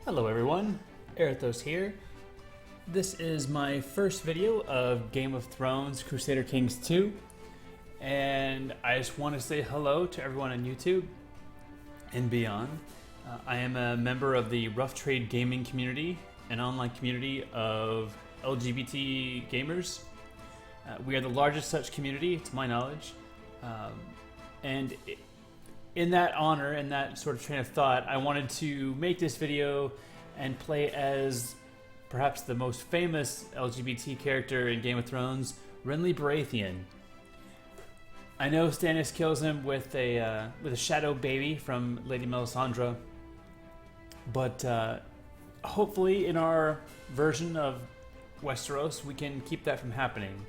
Hello everyone, Arathos here. This is my first video of Game of Thrones Crusader Kings 2, and I just want to say hello to everyone on YouTube and beyond. I am a member of the Rough Trade gaming community, an online community of LGBT gamers. We are the largest such community, to my knowledge, and in that honor and that sort of train of thought, I wanted to make this video and play as perhaps the most famous LGBT character in Game of Thrones, Renly Baratheon. I know Stannis kills him with a shadow baby from Lady Melisandre, but hopefully in our version of Westeros, we can keep that from happening.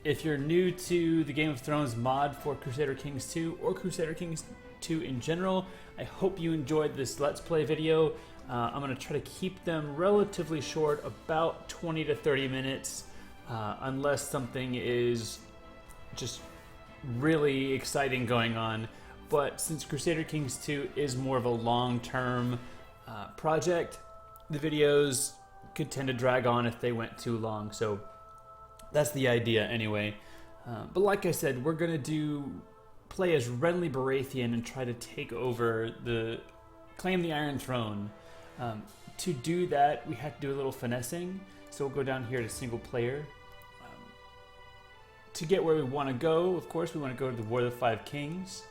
If you're new to the Game of Thrones mod for Crusader Kings 2 or Crusader Kings 2 in general, I hope you enjoyed this Let's Play video. I'm going to try to keep them relatively short, about 20 to 30 minutes, unless something is just really exciting going on. But since Crusader Kings 2 is more of a long-term project, the videos could tend to drag on if they went too long. So that's the idea anyway. But like I said, we're going to play as Renly Baratheon and try to take over claim the Iron Throne. To do that, we have to do a little finessing. So we'll go down here to single player. To get where we want to go, of course, we want to go to the War of the Five Kings.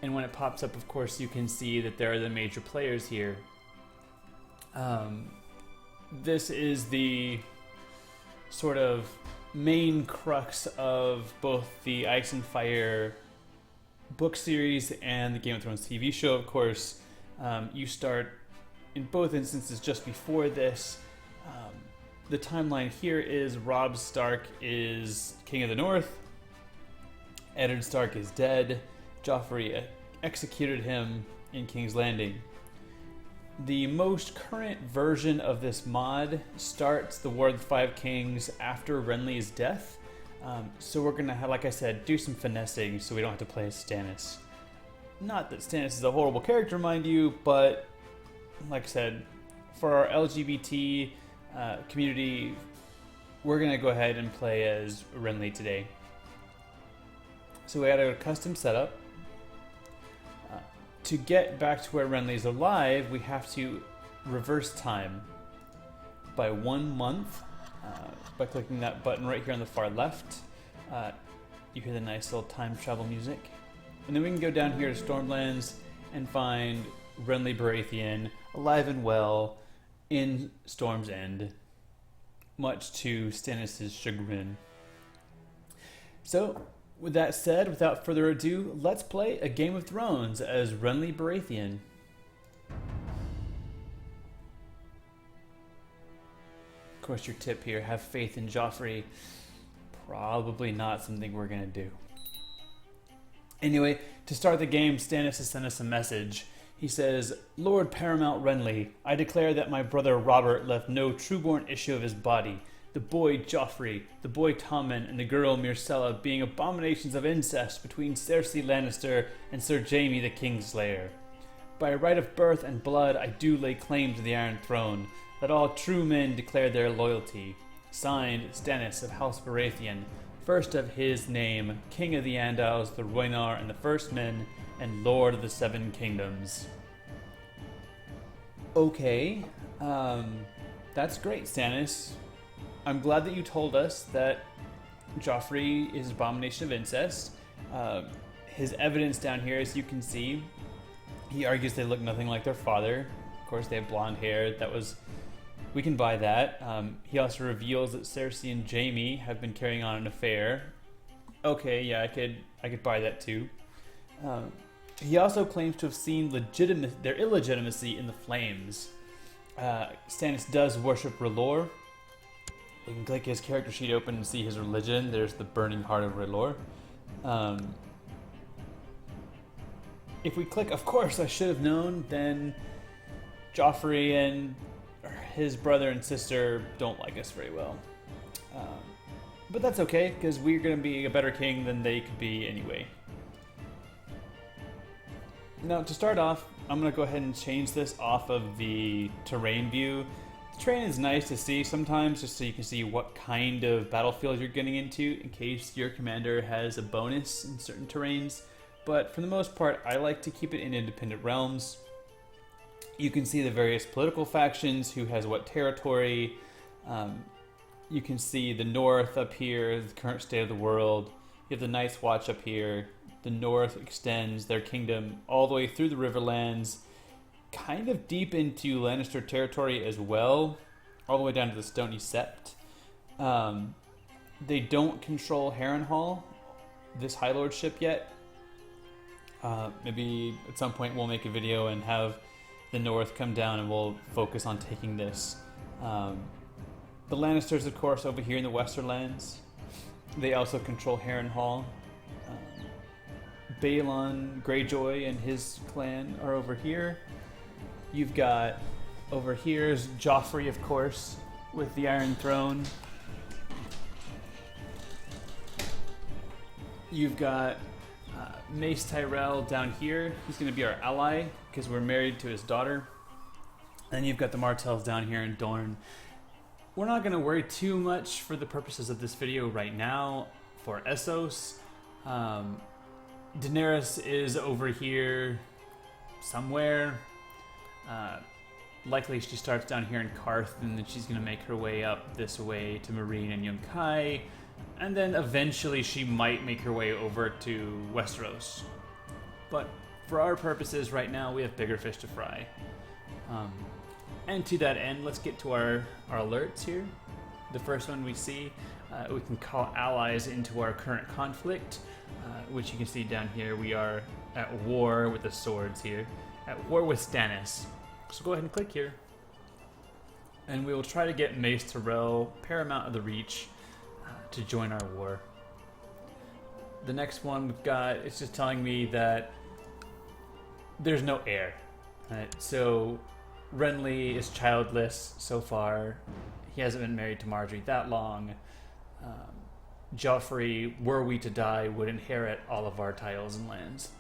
And when it pops up, of course, you can see that there are the major players here. This is the sort of main crux of both the Ice and Fire book series and the Game of Thrones TV show, of course. You start in both instances just before this. The timeline here is Robb Stark is King of the North. Eddard Stark is dead. Joffrey executed him in King's Landing. The most current version of this mod starts the War of the Five Kings after Renly's death. So we're going to, like I said, do some finessing so we don't have to play as Stannis. Not that Stannis is a horrible character, mind you, but like I said, for our LGBT community, we're going to go ahead and play as Renly today. So we got a custom setup. To get back to where Renly's alive, we have to reverse time by 1 month by clicking that button right here on the far left. You hear the nice little time travel music. And then we can go down here to Stormlands and find Renly Baratheon alive and well in Storm's End, much to Stannis' chagrin. So, with that said, without further ado, let's play a Game of Thrones as Renly Baratheon. Of course, your tip here, have faith in Joffrey. Probably not something we're going to do. Anyway, to start the game, Stannis has sent us a message. He says, "Lord Paramount Renly, I declare that my brother Robert left no trueborn issue of his body. The boy Joffrey, the boy Tommen, and the girl Myrcella being abominations of incest between Cersei Lannister and Sir Jaime the Kingslayer. By right of birth and blood I do lay claim to the Iron Throne. Let all true men declare their loyalty. Signed, Stannis of House Baratheon, first of his name, King of the Andals, the Rhoynar, and the First Men, and Lord of the Seven Kingdoms." Okay, that's great, Stannis. I'm glad that you told us that Joffrey is an abomination of incest. His evidence down here, as you can see, he argues they look nothing like their father. Of course, they have blonde hair. We can buy that. He also reveals that Cersei and Jaime have been carrying on an affair. Okay, yeah, I could buy that too. He also claims to have seen their illegitimacy in the flames. Stannis does worship R'hllor. We can click his character sheet open and see his religion. There's the burning heart of R'hllor. If we click, of course, I should have known, then Joffrey and his brother and sister don't like us very well. But that's okay, because we're going to be a better king than they could be anyway. Now, to start off, I'm going to go ahead and change this off of the terrain view. The terrain is nice to see sometimes, just so you can see what kind of battlefield you're getting into in case your commander has a bonus in certain terrains. But for the most part, I like to keep it in independent realms. You can see the various political factions, who has what territory. You can see the north up here, the current state of the world. You have the Night's Watch up here. The north extends their kingdom all the way through the Riverlands, kind of deep into Lannister territory as well, all the way down to the Stony Sept. They don't control Harrenhal, this High Lordship, yet. Maybe at some point we'll make a video and have the north come down and we'll focus on taking this. The Lannisters, of course, over here in the Westerlands. They also control Harrenhal. Balon Greyjoy and his clan are over here. You've got over here is Joffrey, of course, with the Iron Throne. You've got Mace Tyrell down here. He's going to be our ally because we're married to his daughter. And you've got the Martells down here in Dorne. We're not going to worry too much for the purposes of this video right now for Essos. Daenerys is over here somewhere. Likely she starts down here in Karth, and then she's going to make her way up this way to Meereen and Yunkai. And then eventually she might make her way over to Westeros. But for our purposes right now, we have bigger fish to fry. And to that end, let's get to our alerts here. The first one we see, we can call allies into our current conflict, which you can see down here. We are at war with the swords here, at war with Stannis. So go ahead and click here. And we will try to get Mace Tyrell, Paramount of the Reach, to join our war. The next one we've got, it's just telling me that there's no heir. Right? So Renly is childless so far. He hasn't been married to Marjorie that long. Joffrey, were we to die, would inherit all of our titles and lands.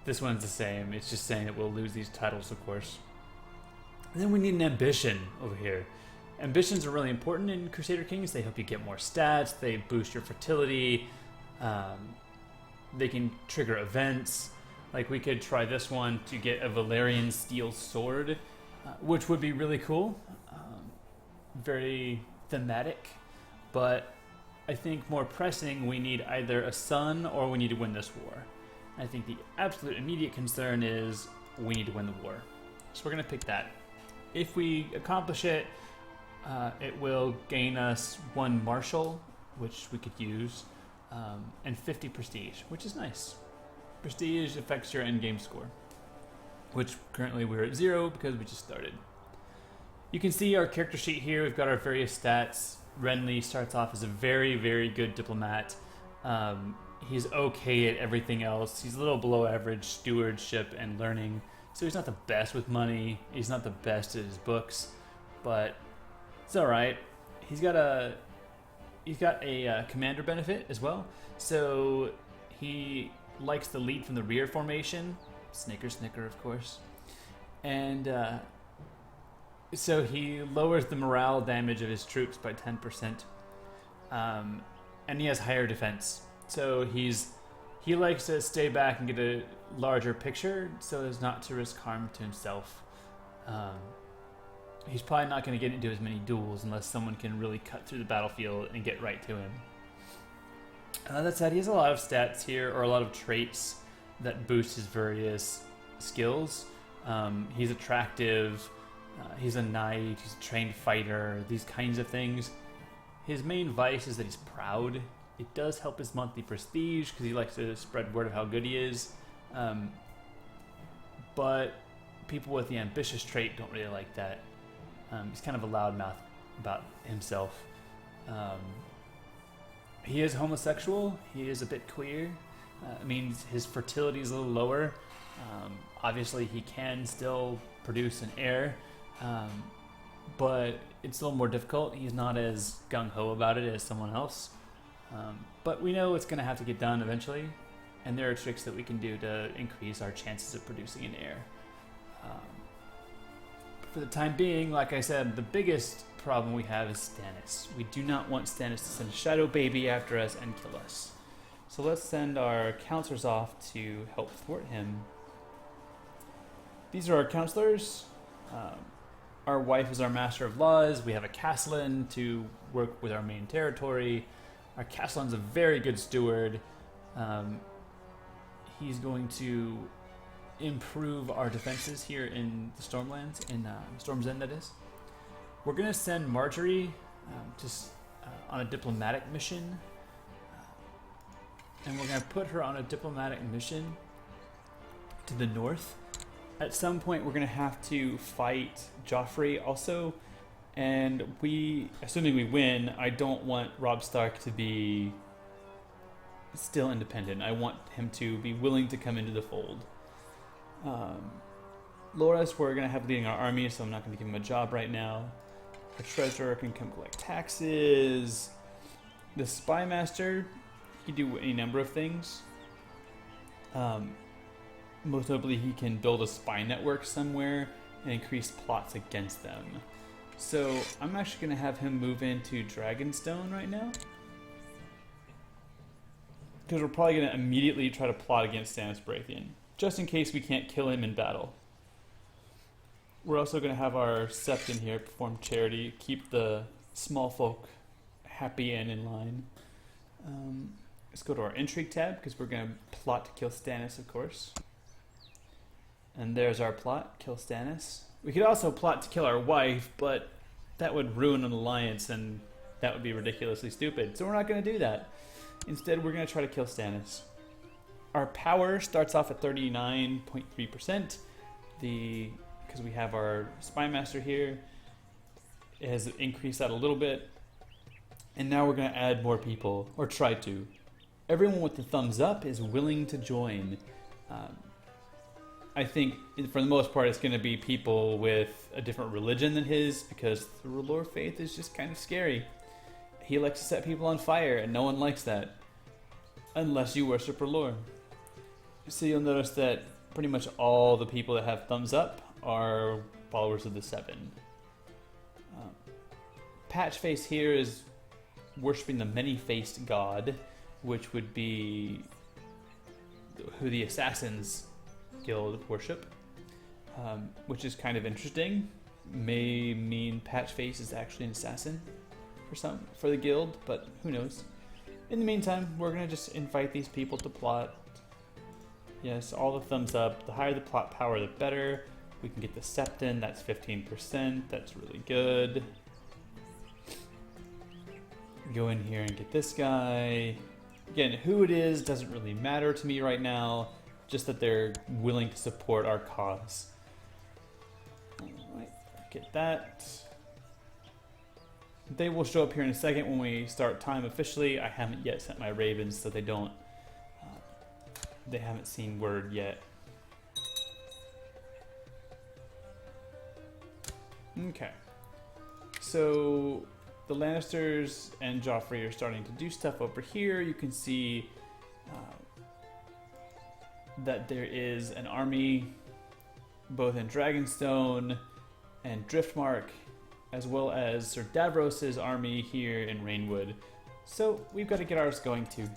This one's the same. It's just saying that we'll lose these titles, of course. And then we need an ambition over here. Ambitions are really important in Crusader Kings. They help you get more stats. They boost your fertility. They can trigger events. Like we could try this one to get a Valyrian steel sword, which would be really cool. Very thematic. But I think more pressing, we need either a son or we need to win this war. I think the absolute immediate concern is we need to win the war. So we're going to pick that. If we accomplish it, it will gain us 1 martial, which we could use, and 50 prestige, which is nice. Prestige affects your endgame score, which currently we're at 0 because we just started. You can see our character sheet here. We've got our various stats. Renly starts off as a very, very good diplomat. He's okay at everything else. He's a little below average stewardship and learning. So he's not the best with money. He's not the best at his books, but it's all right. He's got a commander benefit as well. So he likes to lead from the rear formation. Snicker, snicker, of course. And so he lowers the morale damage of his troops by 10%. And he has higher defense. So he likes to stay back and get a larger picture so as not to risk harm to himself. He's probably not going to get into as many duels unless someone can really cut through the battlefield and get right to him. That said, he has a lot of stats here, or a lot of traits that boost his various skills. He's attractive, he's a knight, he's a trained fighter, these kinds of things. His main vice is that he's proud. It does help his monthly prestige because he likes to spread word of how good he is. But people with the ambitious trait don't really like that. He's kind of a loudmouth about himself. He is homosexual. He is a bit queer. It means his fertility is a little lower. Obviously, he can still produce an heir, but it's a little more difficult. He's not as gung-ho about it as someone else. But we know it's going to have to get done eventually, and there are tricks that we can do to increase our chances of producing an heir. For the time being, like I said, the biggest problem we have is Stannis. We do not want Stannis to send a shadow baby after us and kill us. So let's send our counselors off to help thwart him. These are our counselors. Our wife is our master of laws. We have a castellan to work with our main territory. Our castellan's a very good steward. He's going to improve our defenses here in the Stormlands, in Storm's End, that is. We're going to send Marjorie on a diplomatic mission. And we're going to put her on a diplomatic mission to the north. At some point, we're going to have to fight Joffrey also. And assuming we win, I don't want Robb Stark to be still independent. I want him to be willing to come into the fold. Loras, we're going to have leading our army, so I'm not going to give him a job right now. Our treasurer can come collect taxes. The spy master, he can do any number of things. Most notably, he can build a spy network somewhere and increase plots against them. So I'm actually going to have him move into Dragonstone right now, because we're probably going to immediately try to plot against Stannis Baratheon, just in case we can't kill him in battle. We're also going to have our Septon here perform charity, keep the small folk happy and in line. Let's go to our intrigue tab, because we're going to plot to kill Stannis, of course. And there's our plot, kill Stannis. We could also plot to kill our wife, but that would ruin an alliance, and that would be ridiculously stupid. So we're not going to do that. Instead, we're going to try to kill Stannis. Our power starts off at 39.3%. Because we have our spy master here, it has increased that a little bit. And now we're going to add more people, or try to. Everyone with the thumbs up is willing to join. I think, for the most part, it's going to be people with a different religion than his, because the R'hllor faith is just kind of scary. He likes to set people on fire, and no one likes that. Unless you worship R'hllor. So you'll notice that pretty much all the people that have thumbs up are followers of the Seven. Patchface here is worshipping the many-faced god, which would be who the Assassins Guild worship, which is kind of interesting. May mean Patchface is actually an assassin for the guild, but who knows. In the meantime, we're going to just invite these people to plot. Yes, all the thumbs up. The higher the plot power, the better. We can get the Septon, that's 15%, that's really good. Go in here and get this guy. Again, who it is doesn't really matter to me right now, just that they're willing to support our cause. Alright, get that. They will show up here in a second when we start time officially. I haven't yet sent my ravens, so they haven't seen word yet. Okay, so the Lannisters and Joffrey are starting to do stuff over here. You can see that there is an army both in Dragonstone and Driftmark, as well as Sir Davros' army here in Rainwood. So we've got to get ours going too.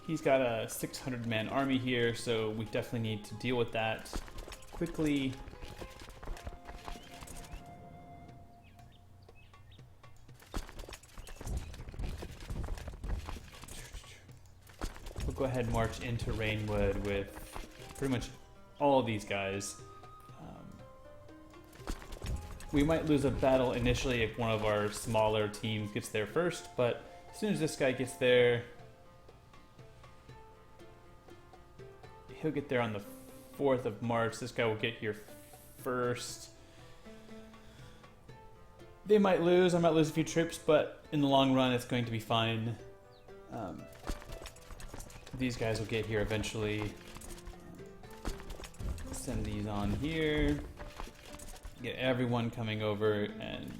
He's got a 600-man army here, so we definitely need to deal with that quickly. We'll go ahead and march into Rainwood with pretty much all of these guys. We might lose a battle initially if one of our smaller teams gets there first, but as soon as this guy gets there, he'll get there on the 4th of March. This guy will get here first. They might lose. I might lose a few troops, but in the long run, it's going to be fine. These guys will get here eventually. Send these on here. Get everyone coming over and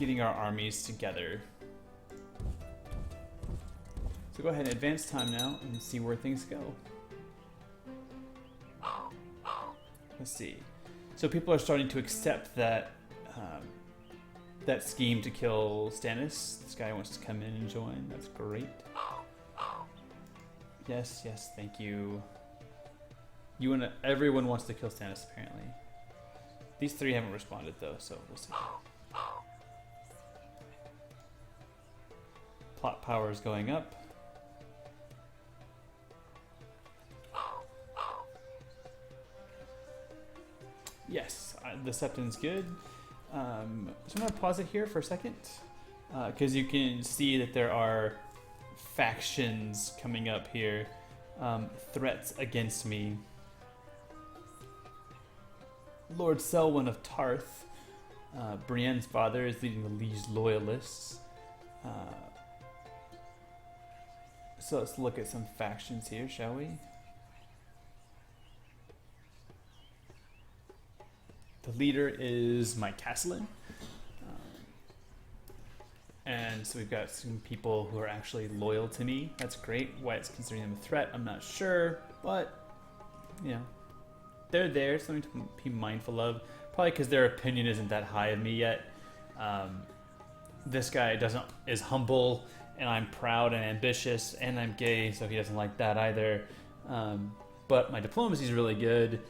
getting our armies together. So go ahead and advance time now and see where things go. Let's see. So people are starting to accept that that scheme to kill Stannis. This guy wants to come in and join. That's great. Yes, yes, thank you. Everyone wants to kill Stannis, apparently. These three haven't responded, though, so we'll see. Plot power is going up. Yes, the Septon's good. So I'm going to pause it here for a second, because you can see that there are factions coming up here, threats against me. Lord Selwyn of Tarth, Brienne's father, is leading the Liege Loyalists. So let's look at some factions here, shall we? The leader is my Castellan. And so we've got some people who are actually loyal to me. That's great. Why it's considering them a threat, I'm not sure. But, you know, they're there. Something to be mindful of. Probably because their opinion isn't that high of me yet. This guy is humble, and I'm proud and ambitious, and I'm gay, so he doesn't like that either. But my diplomacy is really good.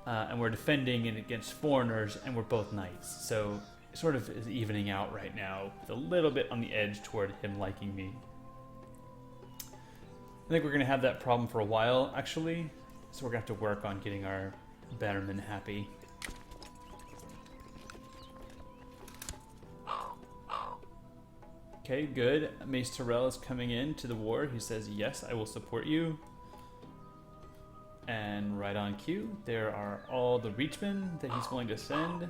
And we're defending it against foreigners, and we're both knights. So it sort of is evening out right now, with a little bit on the edge toward him liking me. I think we're going to have that problem for a while, actually. So we're going to have to work on getting our bannermen happy. Okay, good. Mace Tyrell is coming in to the war. He says, yes, I will support you. And right on cue, there are all the Reachmen that he's willing to send.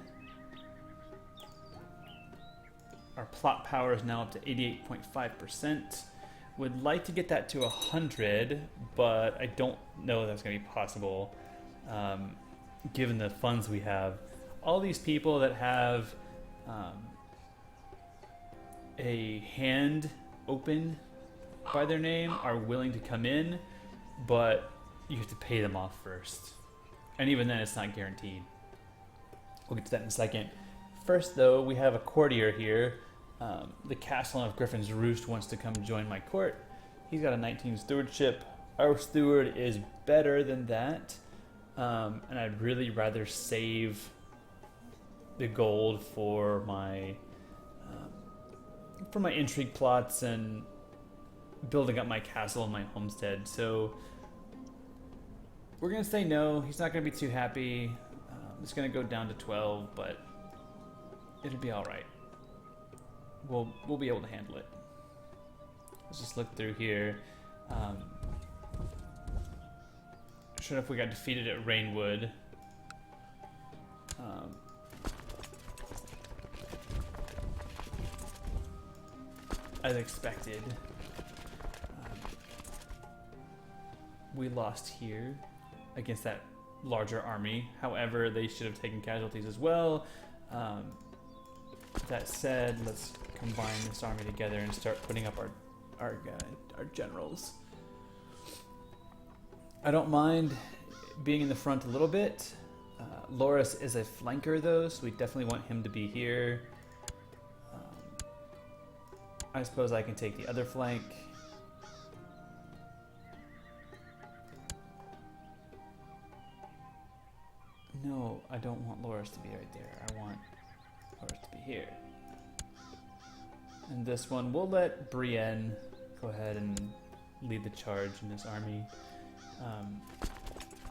Our plot power is now up to 88.5%. Would like to get that to 100, but I don't know that's going to be possible, given the funds we have. All these people that have a hand open by their name are willing to come in, but you have to pay them off first. And even then, it's not guaranteed. We'll get to that in a second. First, though, we have a courtier here. The Castellan of Griffin's Roost wants to come join my court. He's got a 19 stewardship. Our steward is better than that. And I'd really rather save the gold for my intrigue plots and building up my castle and my homestead. So we're going to say no. He's not going to be too happy. It's going to go down to 12, but it'll be all right. We'll be able to handle it. Let's just look through here. Sure enough, we got defeated at Rainwood. As expected. We lost here against that larger army. However, they should have taken casualties as well. That said, let's combine this army together and start putting up our generals. I don't mind being in the front a little bit. Loras is a flanker though, so we definitely want him to be here. I suppose I can take the other flank. No, I don't want Loras to be right there. I want Loras to be here. And this one, we'll let Brienne go ahead and lead the charge in this army.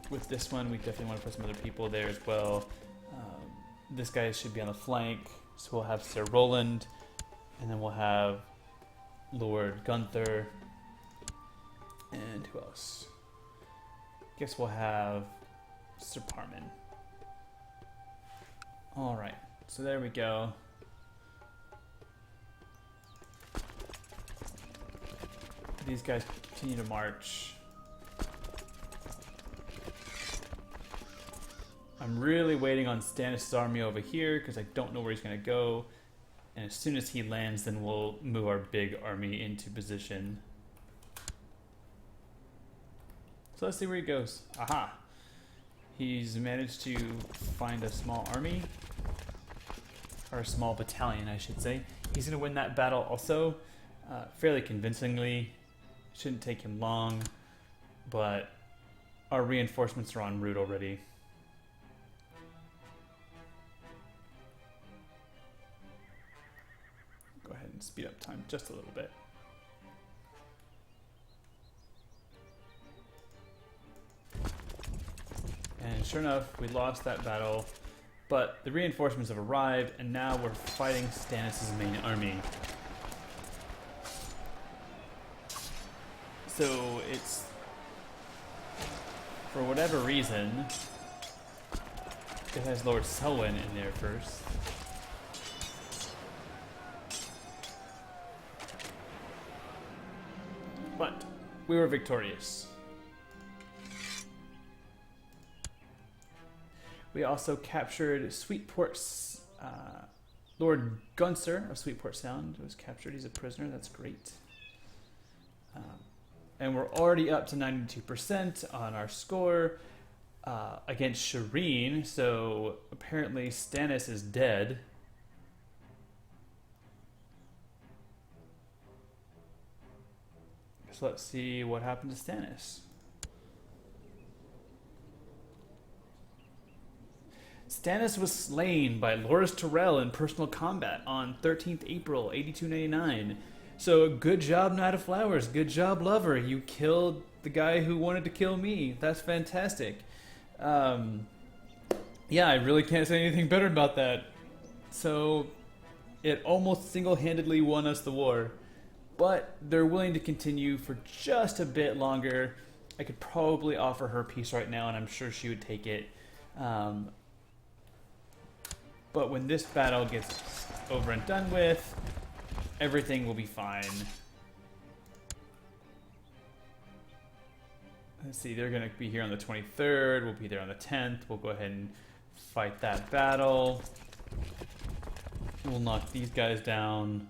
With this one, we definitely want to put some other people there as well. This guy should be on the flank, so we'll have Sir Roland, and then we'll have Lord Gunther, and who else? Guess we'll have Sir Parman. All right, so there we go. These guys continue to march. I'm really waiting on Stannis' army over here because I don't know where he's going to go. And as soon as he lands, then we'll move our big army into position. So let's see where he goes. Aha! He's managed to find a small army. Or a small battalion, I should say. He's going to win that battle also fairly convincingly. Shouldn't take him long. But our reinforcements are en route already. Go ahead and speed up time just a little bit. And sure enough, we lost that battle, but the reinforcements have arrived, and now we're fighting Stannis' main army. So it's, for whatever reason, it has Lord Selwyn in there first. But we were victorious. We also captured Sweetport. Lord Gunser of Sweetport Sound was captured. He's a prisoner. That's great. And we're already up to 92% on our score against Shireen. So apparently Stannis is dead. So let's see what happened to Stannis. Stannis was slain by Loras Tyrell in personal combat on 13th April, 8299. So good job, Knight of Flowers. Good job, lover. You killed the guy who wanted to kill me. That's fantastic. Yeah, I really can't say anything better about that. So it almost single-handedly won us the war. But they're willing to continue for just a bit longer. I could probably offer her peace right now, and I'm sure she would take it. But when this battle gets over and done with, everything will be fine. Let's see, they're going to be here on the 23rd. We'll be there on the 10th. We'll go ahead and fight that battle. We'll knock these guys down.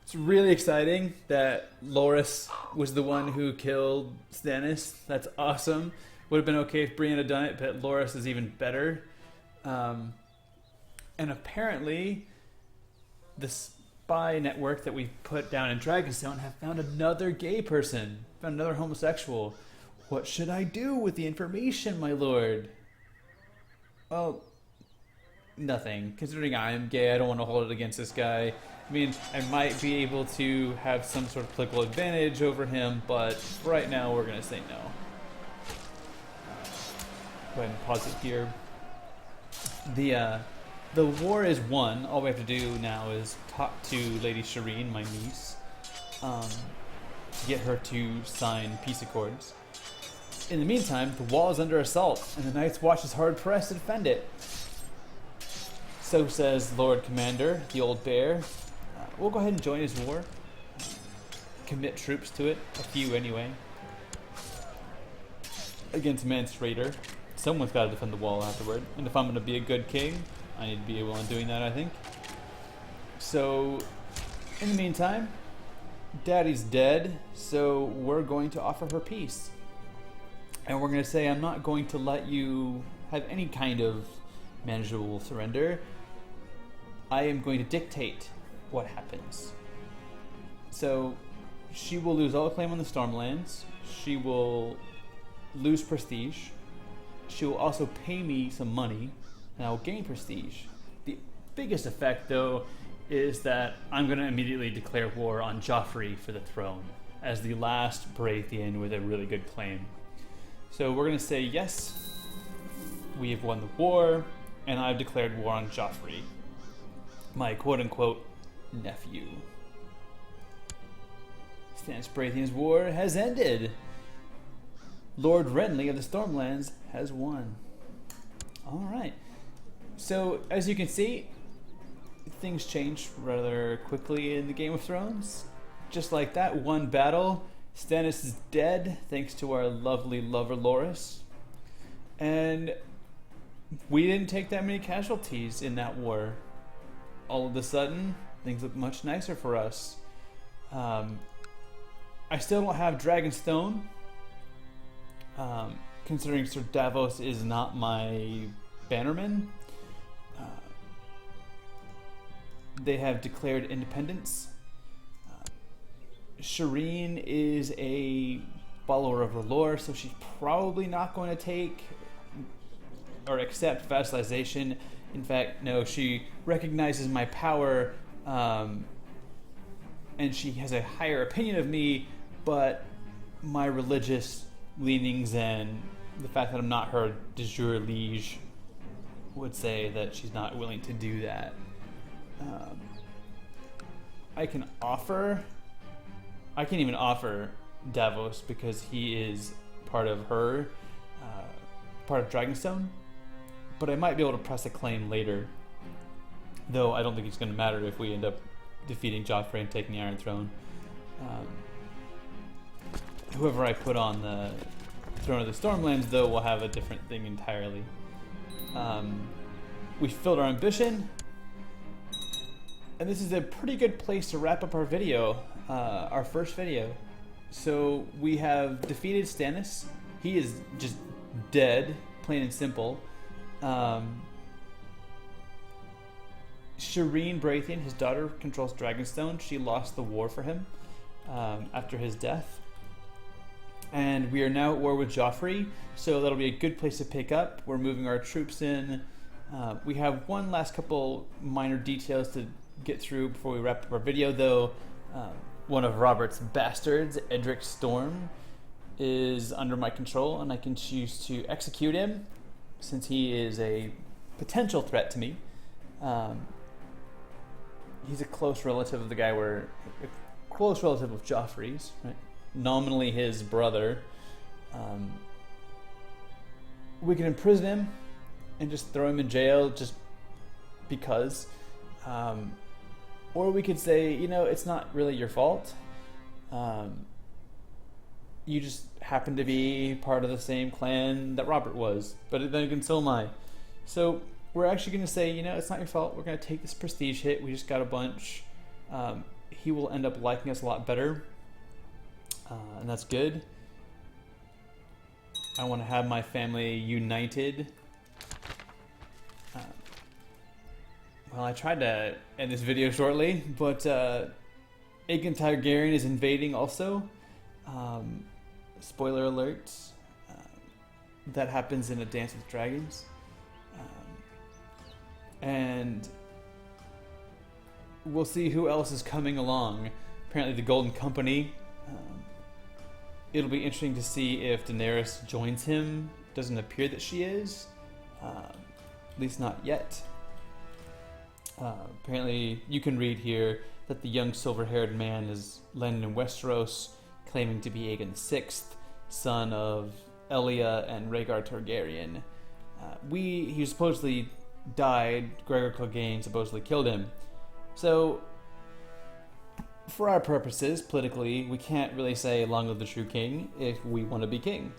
It's really exciting that Loras was the one who killed Stannis. That's awesome. Would have been okay if Brienne had done it, but Loras is even better. And apparently, the spy network that we put down in Dragonstone have found another gay person, found another homosexual. What should I do with the information, my lord? Well, nothing. Considering I'm gay, I don't want to hold it against this guy. I mean, I might be able to have some sort of political advantage over him, but right now we're going to say no. Go ahead and pause it here. The war is won. All we have to do now is talk to Lady Shireen, my niece, to get her to sign peace accords. In the meantime, the wall is under assault, and the Night's Watch is hard pressed to defend it. So says Lord Commander, the old bear. We'll go ahead and join his war. Commit troops to it, a few anyway. Against Mance Raider. Someone's got to defend the wall afterward. And if I'm going to be a good king, I need to be able to doing that, I think. So, in the meantime, Daddy's dead, so we're going to offer her peace. And we're going to say, I'm not going to let you have any kind of manageable surrender. I am going to dictate what happens. So, she will lose all claim on the Stormlands. She will lose prestige. She will also pay me some money, and I will gain prestige. The biggest effect, though, is that I'm going to immediately declare war on Joffrey for the throne, as the last Baratheon with a really good claim. So we're going to say, yes, we have won the war, and I've declared war on Joffrey, my quote-unquote nephew. Stannis Baratheon's war has ended. Lord Renly of the Stormlands has won. Alright. So, as you can see, things change rather quickly in the Game of Thrones. Just like that, one battle, Stannis is dead, thanks to our lovely lover Loras. And we didn't take that many casualties in that war. All of a sudden, things look much nicer for us. I still don't have Dragonstone, considering Sir Davos is not my bannerman. They have declared independence. Shireen is a follower of her lore, so she's probably not going to take or accept vassalization. In fact, no, she recognizes my power, and she has a higher opinion of me, but my religious leanings and the fact that I'm not her de jure liege would say that she's not willing to do that. I can even offer Davos because he is part of her, part of Dragonstone, but I might be able to press a claim later, though I don't think it's going to matter if we end up defeating Joffrey and taking the Iron Throne. Whoever I put on the Throne of the Stormlands, though, will have a different thing entirely. We filled our ambition, and this is a pretty good place to wrap up our video, our first video. So we have defeated Stannis. He is just dead, plain and simple. Shireen Baratheon, his daughter, controls Dragonstone. She lost the war for him after his death. And we are now at war with Joffrey, so that'll be a good place to pick up. We're moving our troops in. We have one last couple minor details to get through before we wrap up our video, though. One of Robert's bastards, Edric Storm, is under my control, and I can choose to execute him since he is a potential threat to me. He's a close relative of the guy a close relative of Joffrey's, right? Nominally his brother. We can imprison him and just throw him in jail just because. Or we could say, it's not really your fault. You just happen to be part of the same clan that Robert was, but then again, so am I. So we're actually going to say, it's not your fault. We're going to take this prestige hit. We just got a bunch. He will end up liking us a lot better, and that's good. I want to have my family united. Well, I tried to end this video shortly, but Aegon Targaryen is invading also. Spoiler alert. That happens in A Dance with Dragons. And we'll see who else is coming along. Apparently the Golden Company. It'll be interesting to see if Daenerys joins him. Doesn't appear that she is. At least not yet. Apparently, you can read here that the young silver-haired man is landed in Westeros, claiming to be Aegon VI, son of Elia and Rhaegar Targaryen. He supposedly died. Gregor Clegane supposedly killed him. So, for our purposes, politically, we can't really say long live the true king if we want to be king.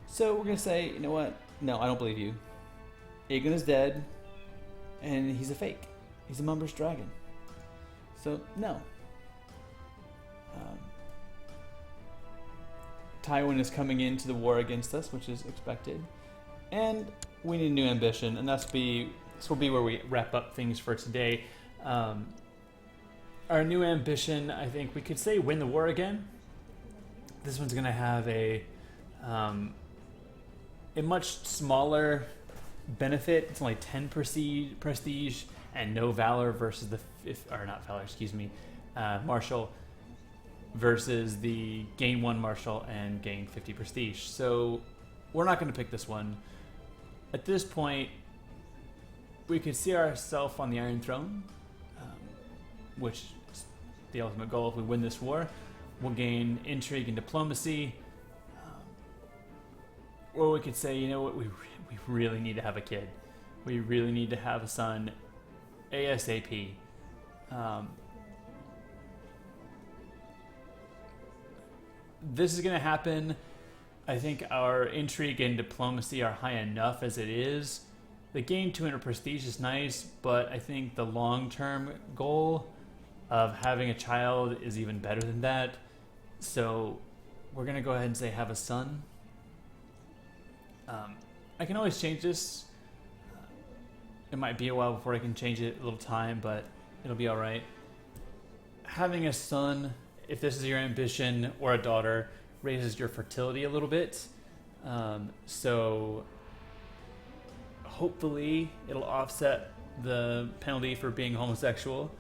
So we're going to say, you know what? No, I don't believe you. Aegon is dead, and he's a fake. He's a Mumber's dragon. So, no. Tywin is coming into the war against us, which is expected. And we need a new ambition, and this will be where we wrap up things for today. Our new ambition, I think we could say, win the war again. This one's going to have a much smaller benefit. It's only 10 prestige and no valor versus martial versus the gain 1 martial and gain 50 prestige. So we're not going to pick this one. At this point, we could see ourselves on the Iron Throne, which is the ultimate goal. If we win this war, we'll gain intrigue and diplomacy. Or we could say, you know what, we really need to have a kid. We really need to have a son ASAP. This is going to happen. I think our intrigue and diplomacy are high enough as it is. The gain 200 prestige is nice, but I think the long-term goal of having a child is even better than that. So we're gonna go ahead and say have a son. I can always change this. It might be a while before I can change it, a little time, but it'll be all right. Having a son, if this is your ambition, or a daughter, raises your fertility a little bit. So hopefully it'll offset the penalty for being homosexual.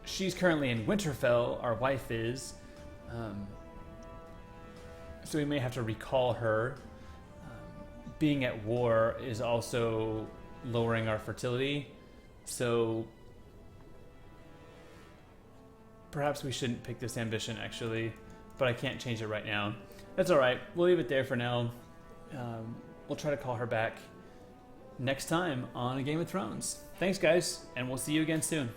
She's currently in Winterfell, our wife is. So we may have to recall her. Being at war is also lowering our fertility. So perhaps we shouldn't pick this ambition actually, but I can't change it right now. That's all right. We'll leave it there for now. We'll try to call her back next time on A Game of Thrones. Thanks guys, and we'll see you again soon.